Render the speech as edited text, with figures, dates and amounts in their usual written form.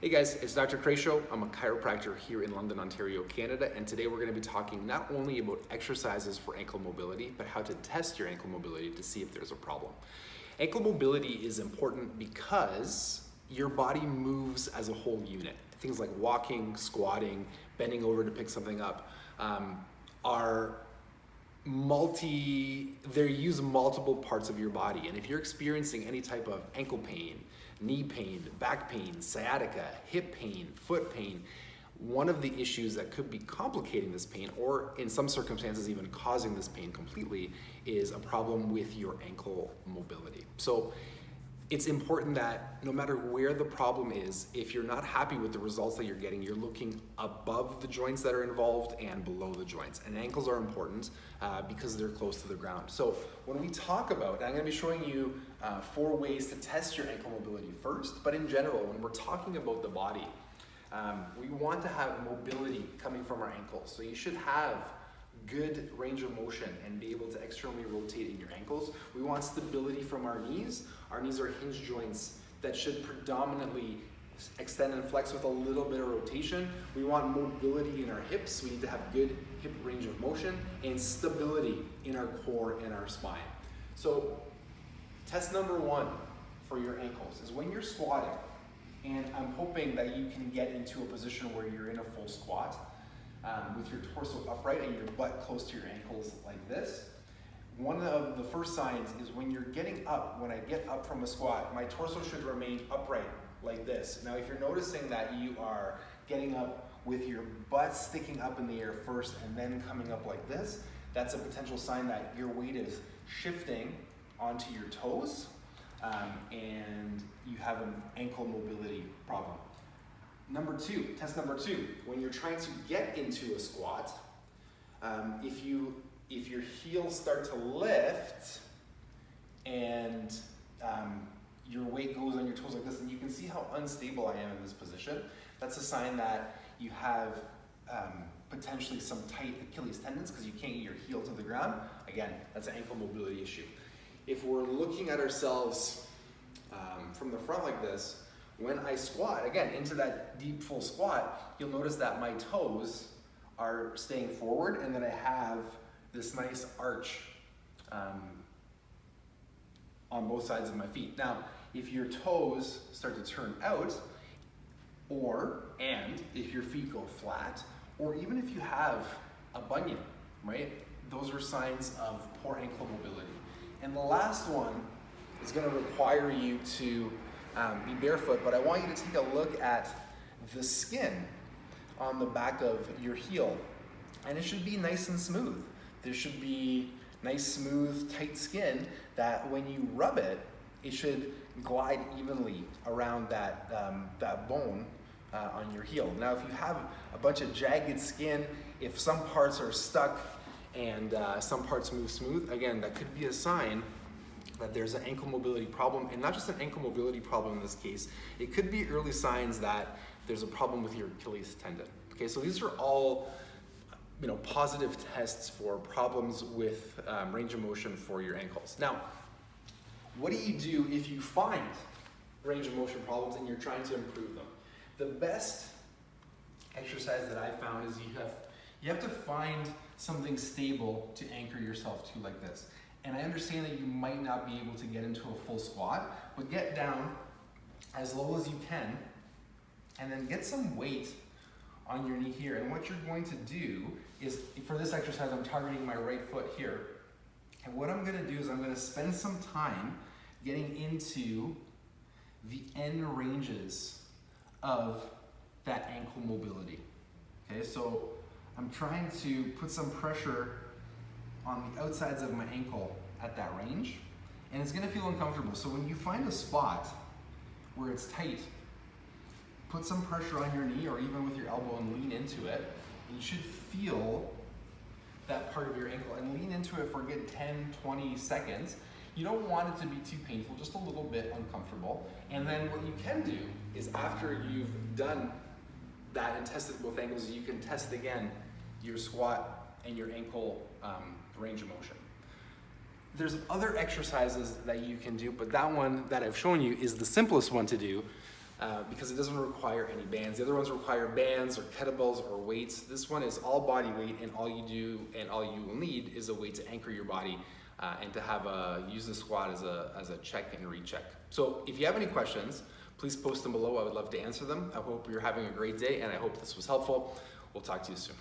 Hey guys, it's Dr. Kresimir. I'm a chiropractor here in London, Ontario, Canada, and today we're going to be talking not only about exercises for ankle mobility, but how to test your ankle mobility to see if there's a problem. Ankle mobility is important because your body moves as a whole unit. Things like walking, squatting, bending over to pick something up they use multiple parts of your body. And if you're experiencing any type of ankle pain, knee pain, back pain, sciatica, hip pain, foot pain, one of the issues that could be complicating this pain, or in some circumstances even causing this pain completely, is a problem with your ankle mobility. So it's important that no matter where the problem is, if you're not happy with the results that you're getting, you're looking above the joints that are involved and below the joints. And ankles are important because they're close to the ground. So when we talk about, I'm going to be showing you 4 ways to test your ankle mobility first, but in general, when we're talking about the body, we want to have mobility coming from our ankles. So you should have good range of motion and be able to externally rotate in your ankles. We want stability from our knees. Our knees are hinge joints that should predominantly extend and flex with a little bit of rotation. We want mobility in our hips. We need to have good hip range of motion and stability in our core and our spine. So test number 1 for your ankles is when you're squatting, and I'm hoping that you can get into a position where you're in a full squat, with your torso upright and your butt close to your ankles like this. One of the first signs is when you're getting up, when I get up from a squat, my torso should remain upright like this. Now if you're noticing that you are getting up with your butt sticking up in the air first and then coming up like this, that's a potential sign that your weight is shifting onto your toes and you have an ankle mobility problem. Test number two, when you're trying to get into a squat, if your heels start to lift and your weight goes on your toes like this, and you can see how unstable I am in this position, that's a sign that you have potentially some tight Achilles tendons because you can't get your heel to the ground. Again, that's an ankle mobility issue. If we're looking at ourselves from the front like this, when I squat, again, into that deep full squat, you'll notice that my toes are staying forward and then I have this nice arch on both sides of my feet. Now, if your toes start to turn out, and if your feet go flat, or even if you have a bunion, right? Those are signs of poor ankle mobility. And the last one is going to require you to be barefoot, but I want you to take a look at the skin on the back of your heel, and it should be nice and smooth. There should be nice, smooth, tight skin that when you rub it, it should glide evenly around that bone on your heel. Now, if you have a bunch of jagged skin, if some parts are stuck and some parts move smooth, again, that could be a sign that there's an ankle mobility problem, and not just an ankle mobility problem in this case. It could be early signs that there's a problem with your Achilles tendon. Okay, so these are all positive tests for problems with range of motion for your ankles. Now, what do you do if you find range of motion problems and you're trying to improve them? The best exercise that I found is you have to find something stable to anchor yourself to like this. And I understand that you might not be able to get into a full squat, but get down as low as you can and then get some weight on your knee here. And what you're going to do is, for this exercise, I'm targeting my right foot here. And what I'm gonna do is I'm gonna spend some time getting into the end ranges of that ankle mobility. Okay, so I'm trying to put some pressure on the outsides of my ankle at that range, and it's gonna feel uncomfortable. So when you find a spot where it's tight, put some pressure on your knee or even with your elbow and lean into it. You should feel that part of your ankle and lean into it for a good 10, 20 seconds. You don't want it to be too painful, just a little bit uncomfortable. And then what you can do is, after you've done that and tested both angles, you can test again your squat and your ankle range of motion. There's other exercises that you can do, but that one that I've shown you is the simplest one to do. because it doesn't require any bands. The other ones require bands or kettlebells or weights. This one is all body weight, and all you do and all you will need is a way to anchor your body and to have use the squat as a check and recheck. So if you have any questions, please post them below. I would love to answer them. I hope you're having a great day, and I hope this was helpful. We'll talk to you soon.